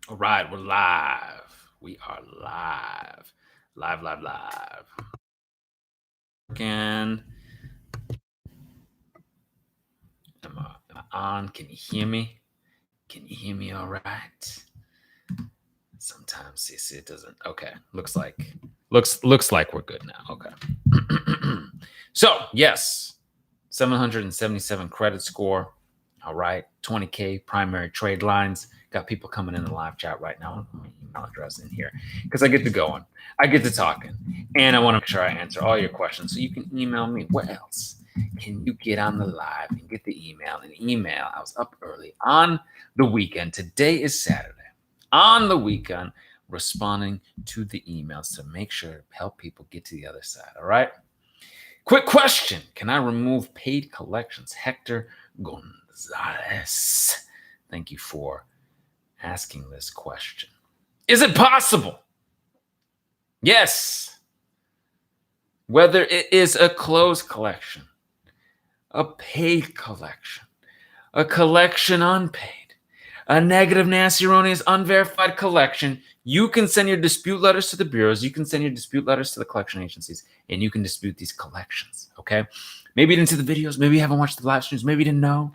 All right, we're live. We are live. Live. Again. Am I on? Can you hear me? Can you hear me all right? Sometimes see it doesn't. Okay. Looks like we're good now. Okay. So, yes. 777 credit score. All right. 20K primary trade lines. Got people coming in the live chat right now. I'll put my email address in here because I get to going. I get to talking. And I want to make sure I answer all your questions. So you can email me. What else can you get on the live and get the email? And email. I was up early on the weekend. Today is Saturday. On the weekend, responding to the emails to make sure to help people get to the other side. All right. Quick question. Can I remove paid collections? Hector Gonzalez. Thank you for asking this question. Is it possible? Yes. Whether it is a closed collection, a paid collection, a collection unpaid, a negative, nasty, erroneous, unverified collection, you can send your dispute letters to the bureaus, you can send your dispute letters to the collection agencies, and you can dispute these collections, okay? Maybe you didn't see the videos, maybe you haven't watched the live streams, maybe you didn't know.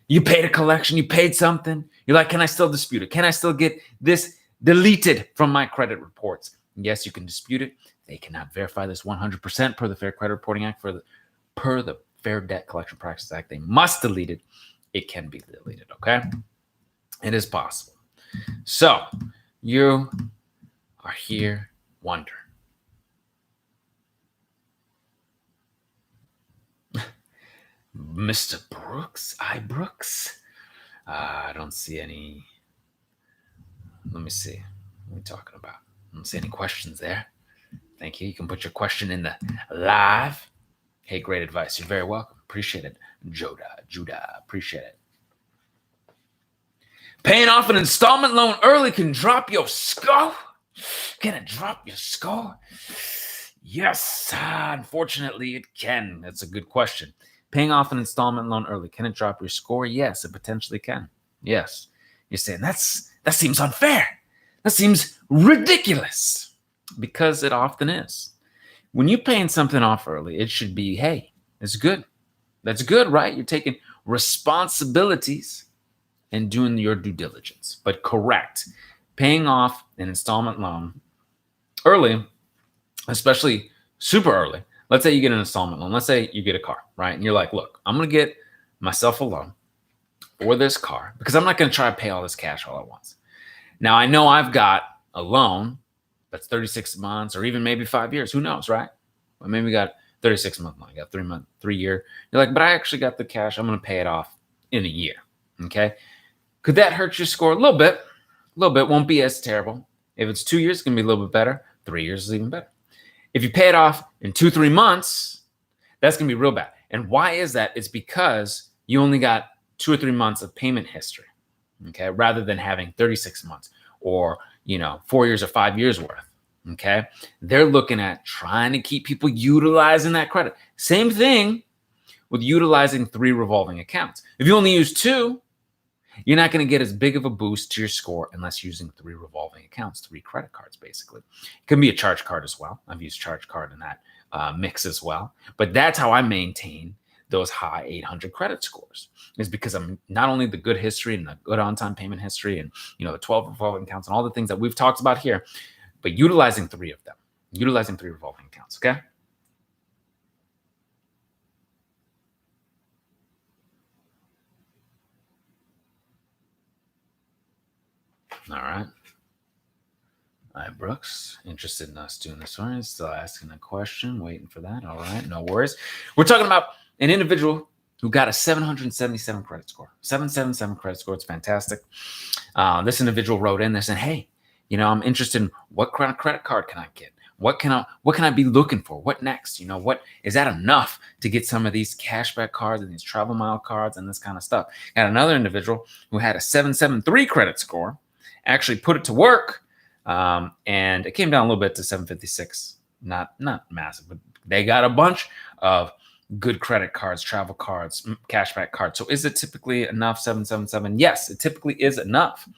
You paid a collection, you paid something. You're like, can I still dispute it? Can I still get this deleted from my credit reports? Yes, you can dispute it. They cannot verify this 100% per the Fair Credit Reporting Act, per the Fair Debt Collection Practices Act. They must delete it. It can be deleted, okay? It is possible. So you are here wondering. Mr. Brooks? Brooks? I don't see any. Let me see. What are we talking about? I don't see any questions there. Thank you. You can put your question in the live. Hey, great advice. You're very welcome. Appreciate it. Judah. Appreciate it. Paying off an installment loan early can drop your score? Can it drop your score? Yes, unfortunately it can. That's a good question. Paying off an installment loan early, can it drop your score? Yes, it potentially can. Yes. You're saying that seems unfair. That seems ridiculous, because it often is. When you're paying something off early, it should be, hey, it's good. That's good, right? You're taking responsibilities and doing your due diligence. But correct, paying off an installment loan early, especially super early. Let's say you get an installment loan. Let's say you get a car, right? And you're like, look, I'm going to get myself a loan for this car because I'm not going to try to pay all this cash all at once. Now, I know I've got a loan that's 36 months or even maybe 5 years. Who knows, right? Well, maybe we got 36-month loan. You got 3 year. You're like, but I actually got the cash. I'm going to pay it off in a year. Okay. Could that hurt your score? A little bit. A little bit. Won't be as terrible. If it's 2 years, it's going to be a little bit better. 3 years is even better. If you pay it off in 2-3 months, that's going to be real bad. And why is that? It's because you only got 2 or 3 months of payment history, okay, rather than having 36 months or, 4 years or 5 years worth, okay? They're looking at trying to keep people utilizing that credit. Same thing with utilizing 3 revolving accounts. If you only use 2, you're not going to get as big of a boost to your score unless using 3 revolving accounts, 3 credit cards, basically. It can be a charge card as well. I've used charge card in that mix as well. But that's how I maintain those high 800 credit scores, is because I'm not only the good history and the good on-time payment history and, the 12 revolving accounts and all the things that we've talked about here, but utilizing 3 of them, utilizing 3 revolving accounts, okay? All right. All right, Brooks, interested in us doing this one. Still asking a question, waiting for that. All right, no worries. We're talking about an individual who got a 777 credit score. 777 credit score. It's fantastic. This individual wrote in there saying, hey, I'm interested in what kind of credit card can I get? What can I be looking for? What next? What is that enough to get some of these cashback cards and these travel mile cards and this kind of stuff? Got another individual who had a 773 credit score, actually put it to work. And it came down a little bit to 756, not massive, but they got a bunch of good credit cards, travel cards, cashback cards. So is it typically enough? 777? Yes, it typically is enough.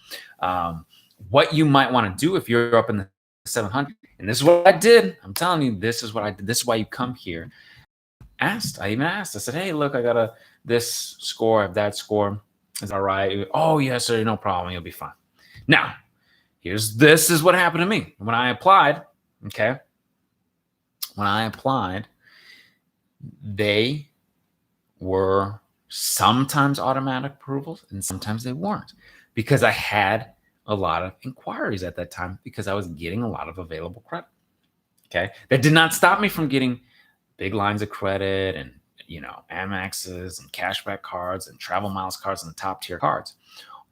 what you might want to do if you're up in the 700. And this is what I did. I'm telling you, this is what I did. This is why you come here. I even asked. I said, hey, look, I got this score, I have that score. Is that all right? Oh, yes, sir, no problem. You'll be fine. Now, this is what happened to me. When I applied, okay, they were sometimes automatic approvals and sometimes they weren't, because I had a lot of inquiries at that time because I was getting a lot of available credit. Okay. That did not stop me from getting big lines of credit and, Amexes and cashback cards and travel miles cards and the top tier cards.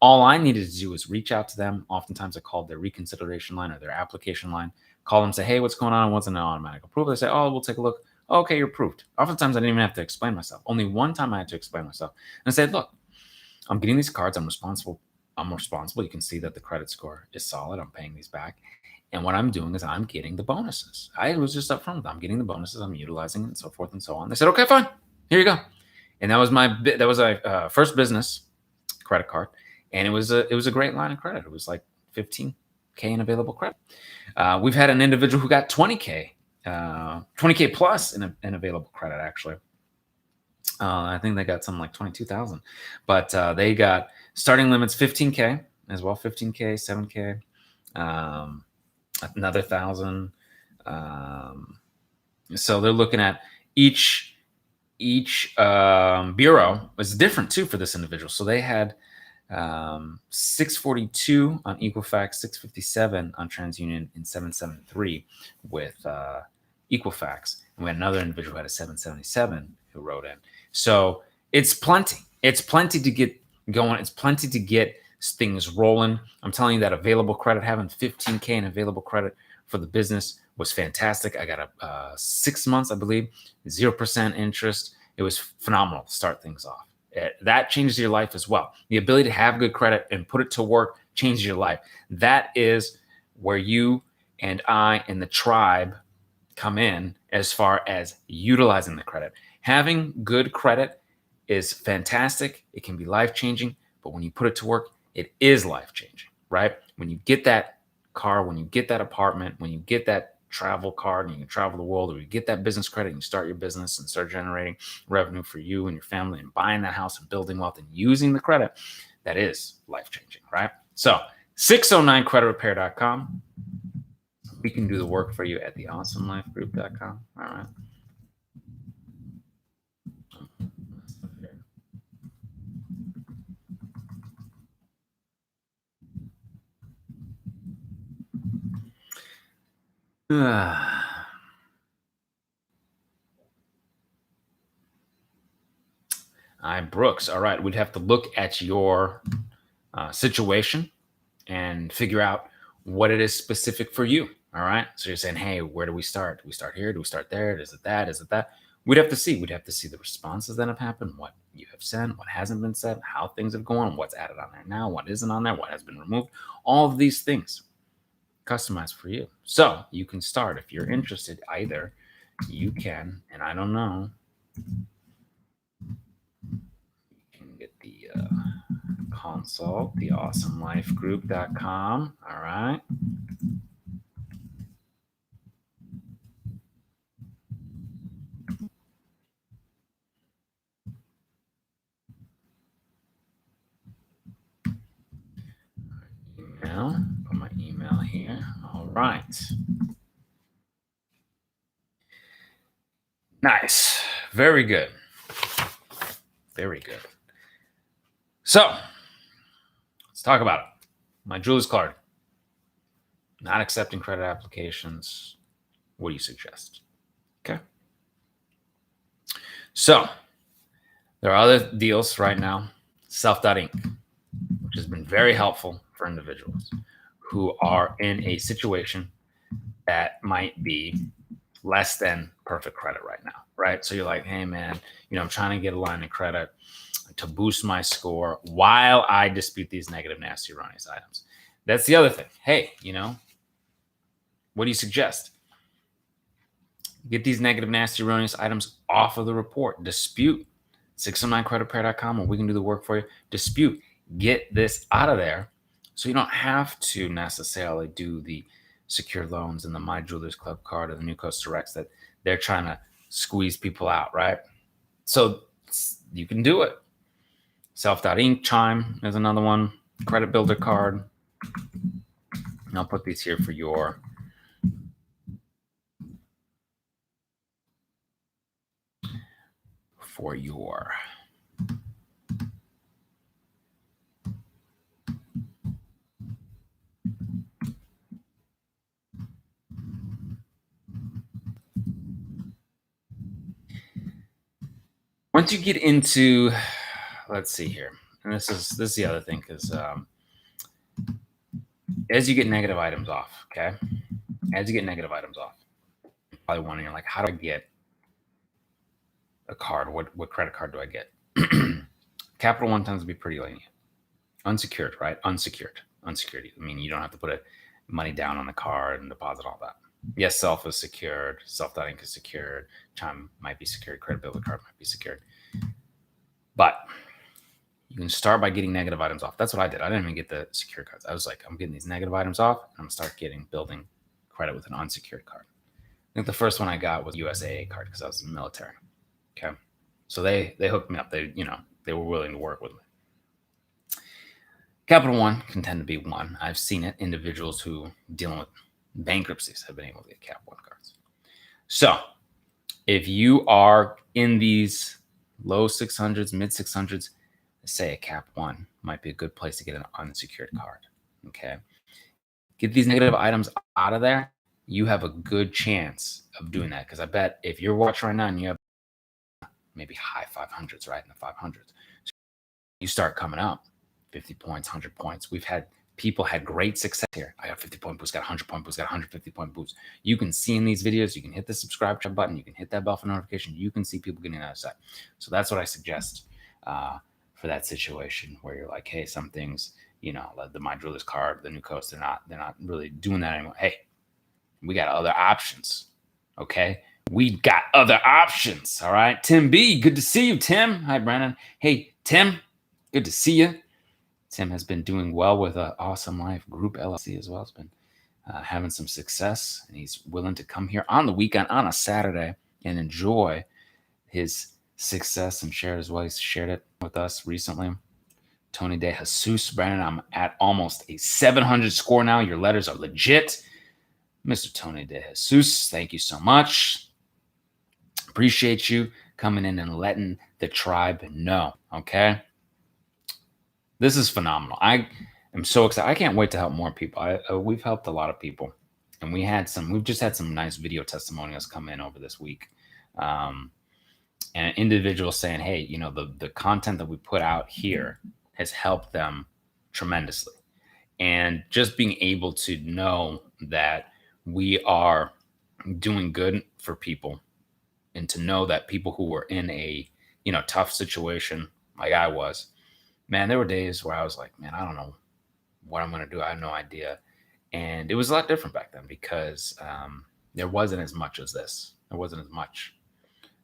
All I needed to do was reach out to them. Oftentimes I called their reconsideration line or their application line, call them, say, hey, what's going on? It wasn't an automatic approval. They say, oh, we'll take a look. Oh, okay, you're approved. Oftentimes I didn't even have to explain myself. Only one time I had to explain myself. And I said, look, I'm getting these cards. I'm responsible. You can see that the credit score is solid. I'm paying these back. And what I'm doing is I'm getting the bonuses. I was just upfront with them. I'm getting the bonuses. I'm utilizing it and so forth and so on. They said, okay, fine. Here you go. And that was my first business credit card. And it was a great line of credit. It was like 15K in available credit. We've had an individual who got 20K plus in available credit, actually. I think they got something like 22,000, but they got starting limits 15K as well, 15K, 7K, another 1,000. So they're looking at each bureau was different too for this individual. So they had 642 on Equifax, 657 on TransUnion, and 773 with Equifax. And we had another individual who had a 777 who wrote in. So it's plenty. It's plenty to get going. It's plenty to get things rolling. I'm telling you that available credit, having 15K in available credit for the business was fantastic. I got a 6 months, I believe, 0% interest. It was phenomenal to start things off. That changes your life as well. The ability to have good credit and put it to work changes your life. That is where you and I and the tribe come in as far as utilizing the credit. Having good credit is fantastic. It can be life-changing, but when you put it to work, it is life-changing, right? When you get that car, when you get that apartment, when you get that travel card and you can travel the world, or you get that business credit and you start your business and start generating revenue for you and your family and buying that house and building wealth and using the credit, that is life-changing, right? So 609creditrepair.com. We can do the work for you at theawesomelifegroup.com. All right. All right, Brooks. All right, we'd have to look at your situation and figure out what it is specific for you. All right. So you're saying, hey, where do we start? Do we start here? Do we start there? Is it that? Is it that? We'd have to see. We'd have to see the responses that have happened, what you have said, what hasn't been said, how things have gone, what's added on there now, what isn't on there, what has been removed. All of these things customized for you. So you can start if you're interested. Either you can, and I don't know, you can get the consult, theawesomelifegroup.com. All right. Email, put my email here. All right. Nice. Very good. Very good. So let's talk about it. My Julius card. Not accepting credit applications. What do you suggest? Okay. So there are other deals right now. Self.Inc., which has been very helpful for individuals who are in a situation that might be less than perfect credit right now, right? So you're like, hey, man, I'm trying to get a line of credit to boost my score while I dispute these negative, nasty, erroneous items. That's the other thing. Hey, what do you suggest? Get these negative, nasty, erroneous items off of the report. Dispute. 609creditrepair.com, or we can do the work for you. Dispute. Get this out of there So you don't have to necessarily do the secured loans and the My Jewelers Club card or the New Coast Directs that they're trying to squeeze people out, right? So you can do it. Self.Inc. Chime is another one. Credit Builder card. And I'll put these here for your once you get into, let's see here, and this is the other thing, because as you get negative items off, okay, as you get negative items off, you're probably wondering, like, how do I get a card? What credit card do I get? Capital One tends to be pretty lenient. Unsecured, right? Unsecured. I mean, you don't have to put money down on the card and deposit all that. Yes, Self is secured. Self.Inc. is secured. Chime might be secured. Credit Builder card might be secured. But you can start by getting negative items off. That's what I did. I didn't even get the secured cards. I was like, I'm getting these negative items off, and I'm going to start building credit with an unsecured card. I think the first one I got was USAA card because I was in the military. Okay. So they hooked me up. They were willing to work with me. Capital One can tend to be one. I've seen it. Individuals who dealing with bankruptcies have been able to get Cap One cards. So if you are in these low 600s, mid 600s, say a Cap One might be a good place to get an unsecured card. Okay. Get these negative items out of there. You have a good chance of doing that. Because I bet if you're watching right now and you have maybe high 500s, right in the 500s, so you start coming up 50 points, 100 points. We've had people had great success here. I got 50-point boost, got 100-point boost, got 150-point boost. You can see in these videos, you can hit the subscribe button, you can hit that bell for notification. You can see people getting out of sight. So that's what I suggest for that situation where you're like, hey, some things, like the My Jewelers card, the New Coast, they're not really doing that anymore. Hey, we got other options. Okay. We got other options. All right. Tim B, good to see you, Tim. Hi, Brandon. Hey, Tim, good to see you. Tim has been doing well with Awesome Life Group LLC as well. He's been having some success, and he's willing to come here on the weekend on a Saturday and enjoy his success and share it as well. He's shared it with us recently. Tony De Jesus, Brandon, I'm at almost a 700 score now. Your letters are legit. Mr. Tony De Jesus, thank you so much. Appreciate you coming in and letting the tribe know, okay? This is phenomenal. I am so excited. I can't wait to help more people. We've helped a lot of people, and we've just had some nice video testimonials come in over this week. And individuals saying, hey, the content that we put out here has helped them tremendously. And just being able to know that we are doing good for people, and to know that people who were in a, tough situation like I was, man, there were days where I was like, man, I don't know what I'm going to do. I have no idea. And it was a lot different back then because there wasn't as much as this. There wasn't as much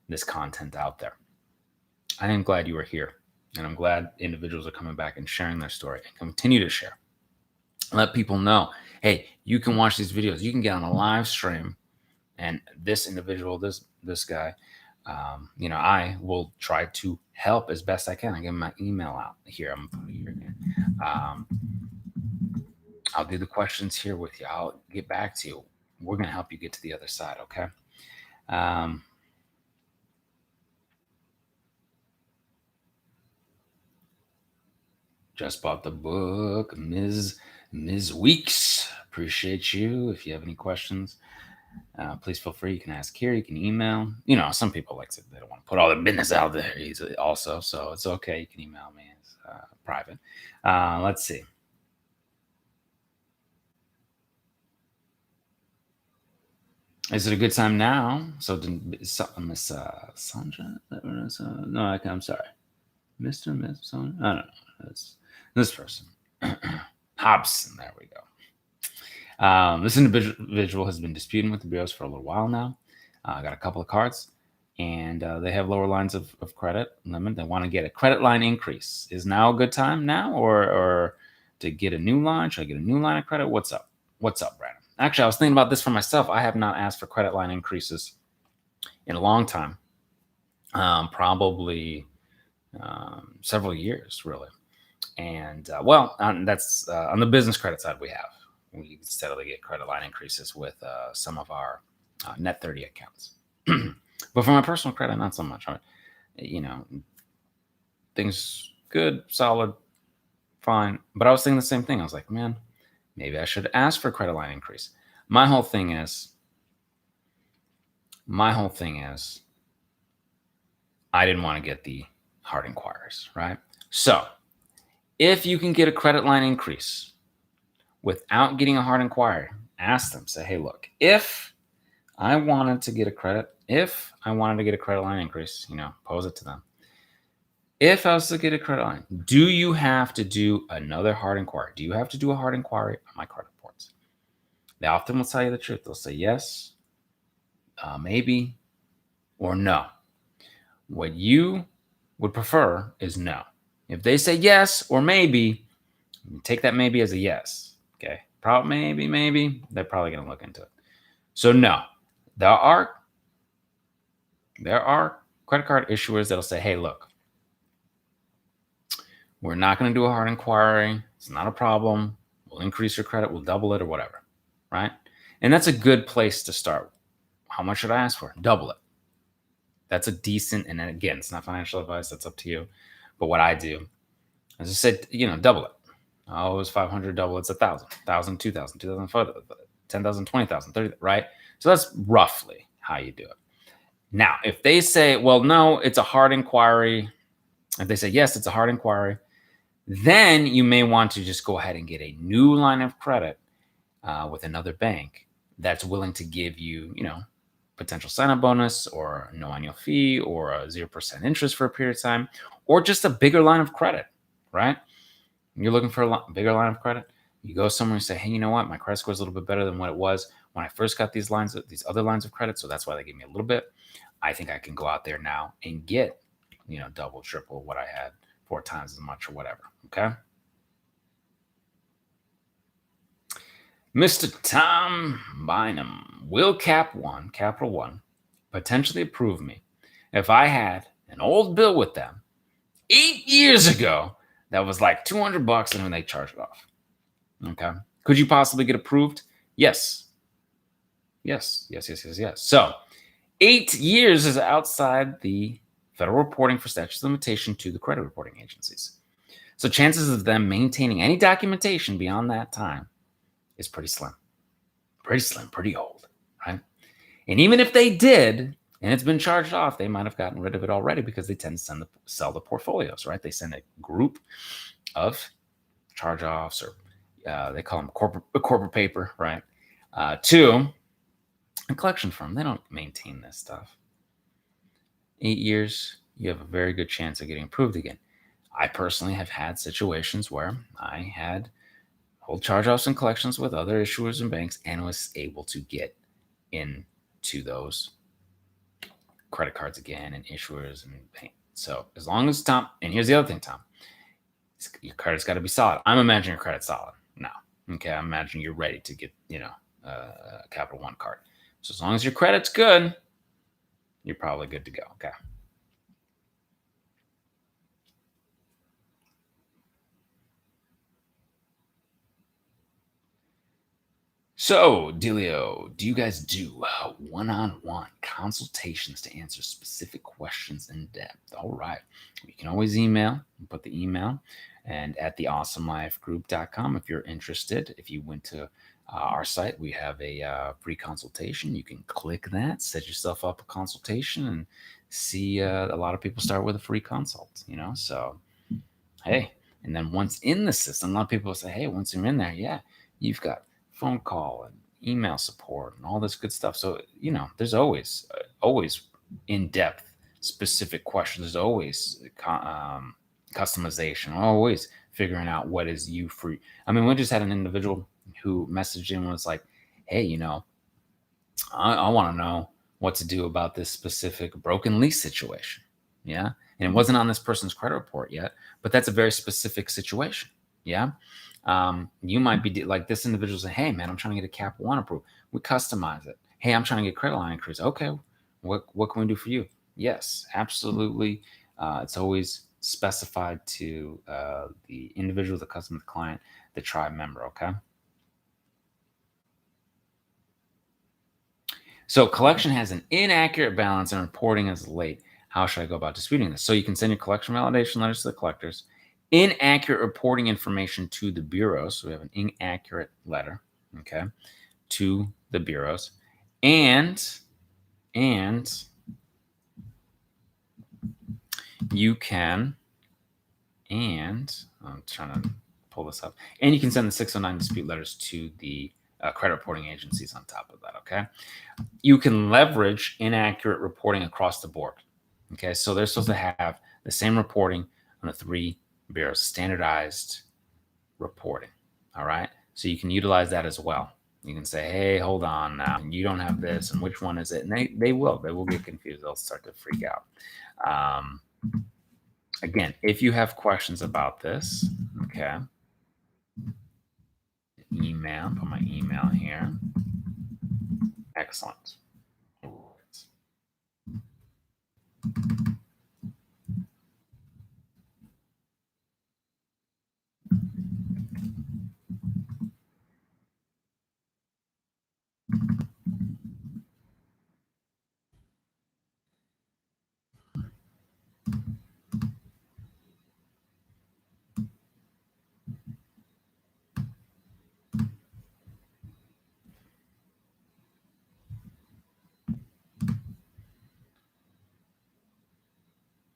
this content out there. I am glad you were here. And I'm glad individuals are coming back and sharing their story and continue to share. Let people know, hey, you can watch these videos. You can get on a live stream. And this individual, this guy, I will try to help as best I can. I give him my email out here. I'm putting it here again. I'll do the questions here with you. I'll get back to you. We're going to help you get to the other side, okay? Just bought the book, Ms. Weeks. Appreciate you. If you have any questions, please feel free. You can ask here. You can email. Some people they don't want to put all their business out there easily also, so it's okay. You can email me. It's private. Let's see. Is it a good time now? So, Miss Sandra? No, I'm sorry. Mr. Miss Sandra? I don't know. That's this person. Hobson. There we go. This individual has been disputing with the bureaus for a little while now. I got a couple of cards, and they have lower lines of credit limit. They want to get a credit line increase. Is now a good time now, or to get a new line? Should I get a new line of credit? What's up? What's up, Brandon? Actually, I was thinking about this for myself. I have not asked for credit line increases in a long time, probably several years, really. And that's on the business credit side. We steadily get credit line increases with some of our net 30 accounts. But for my personal credit, not so much. Things good, solid, fine. But I was thinking the same thing. I was like, man, maybe I should ask for a credit line increase. My whole thing is, I didn't want to get the hard inquiries, right? So if you can get a credit line increase without getting a hard inquiry, ask them, say, hey, look, if I wanted to get a credit line increase, pose it to them. If I was to get a credit line, do you have to do another hard inquiry? Do you have to do a hard inquiry on my credit reports? They often will tell you the truth. They'll say yes, maybe, or no. What you would prefer is no. If they say yes or maybe, take that maybe as a yes. Okay, probably maybe. They're probably going to look into it. So no, there are credit card issuers that'll say, hey, look, we're not going to do a hard inquiry. It's not a problem. We'll increase your credit. We'll double it or whatever, right? And that's a good place to start. How much should I ask for? Double it. That's a decent, and then again, it's not financial advice. That's up to you. But what I do, as I said, double it. Oh, it was 500, double it's 1,000, 1,000, 2,000, 2,000, 10,000, 20,000, 30, right? So that's roughly how you do it. Now, if they say, well, no, it's a hard inquiry. If they say, yes, it's a hard inquiry, then you may want to just go ahead and get a new line of credit with another bank that's willing to give you, potential sign-up bonus or no annual fee or a 0% interest for a period of time, or just a bigger line of credit, right? You're looking for a bigger line of credit. You go somewhere and say, hey, you know what? My credit score is a little bit better than what it was when I first got these other lines of credit. So that's why they gave me a little bit. I think I can go out there now and get, double, triple what I had, 4 times as much or whatever. Okay. Mr. Tom Bynum, will Capital One, potentially approve me if I had an old bill with them 8 years ago that was like $200 and then they charged it off? Okay. Could you possibly get approved? Yes. So 8 years is outside the federal reporting for statute of limitation to the credit reporting agencies. So chances of them maintaining any documentation beyond that time is pretty slim, pretty old, right? And even if they did, and it's been charged off, they might have gotten rid of it already because they tend to sell the portfolios, right? They send a group of charge-offs, or they call them corporate paper, right? To a collection firm. They don't maintain this stuff. 8 years, you have a very good chance of getting approved again. I personally have had situations where I had hold charge-offs and collections with other issuers and banks and was able to get into those credit cards again and issuers and banks. So as long as Tom, and here's the other thing, Tom, your credit's got to be solid. I'm imagining your credit's solid now. Okay, I'm imagining you're ready to get, a Capital One card. So as long as your credit's good, you're probably good to go. Okay. So, Delio, do you guys do one-on-one consultations to answer specific questions in depth? All right. You can always email. Put the email and at theawesomelifegroup.com if you're interested. If you went to our site, we have a free consultation. You can click that, set yourself up a consultation, and see a lot of people start with a free consult, So, hey, and then once in the system, a lot of people say, hey, once you're in there, yeah, you've got phone call and email support and all this good stuff. So, there's always in-depth specific questions. There's always customization, always figuring out what is you free. I mean, we just had an individual who messaged in and was like, hey, I want to know what to do about this specific broken lease situation. Yeah. And it wasn't on this person's credit report yet, but that's a very specific situation. Yeah. You might be like this individual saying, "Hey, man, I'm trying to get a Cap One approved. We customize it. Hey, I'm trying to get credit line increase. Okay, what can we do for you? Yes, absolutely. It's always specified to the individual, the customer, the client, the tribe member. Okay. So collection has an inaccurate balance and reporting is late. How should I go about disputing this? So you can send your collection validation letters to the collectors, inaccurate reporting information to the bureaus. So we have an inaccurate letter, okay, to the bureaus, and you can, and I'm trying to pull this up, and you can send the 609 dispute letters to the credit reporting agencies on top of that. Okay. You can leverage inaccurate reporting across the board. Okay, so they're supposed to have the same reporting on the 3 bureaus, standardized reporting. All right, so you can utilize that as well. You can say, hey, hold on now, you don't have this, and which one is it? And they will get confused. They'll start to freak out. Again, if you have questions about this, okay, email, put my email here. Excellent.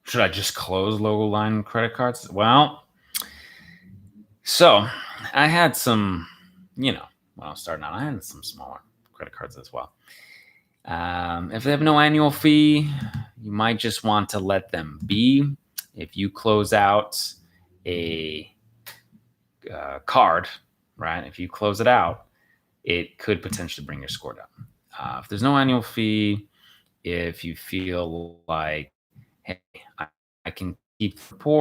Should I just close logo line credit cards? Well, so I had some, when I was starting out, I had some smaller credit cards as well. If they have no annual fee, you might just want to let them be. If you close out a card, right? If you close it out, it could potentially bring your score down. If there's no annual fee, if you feel like, hey, I can keep the report.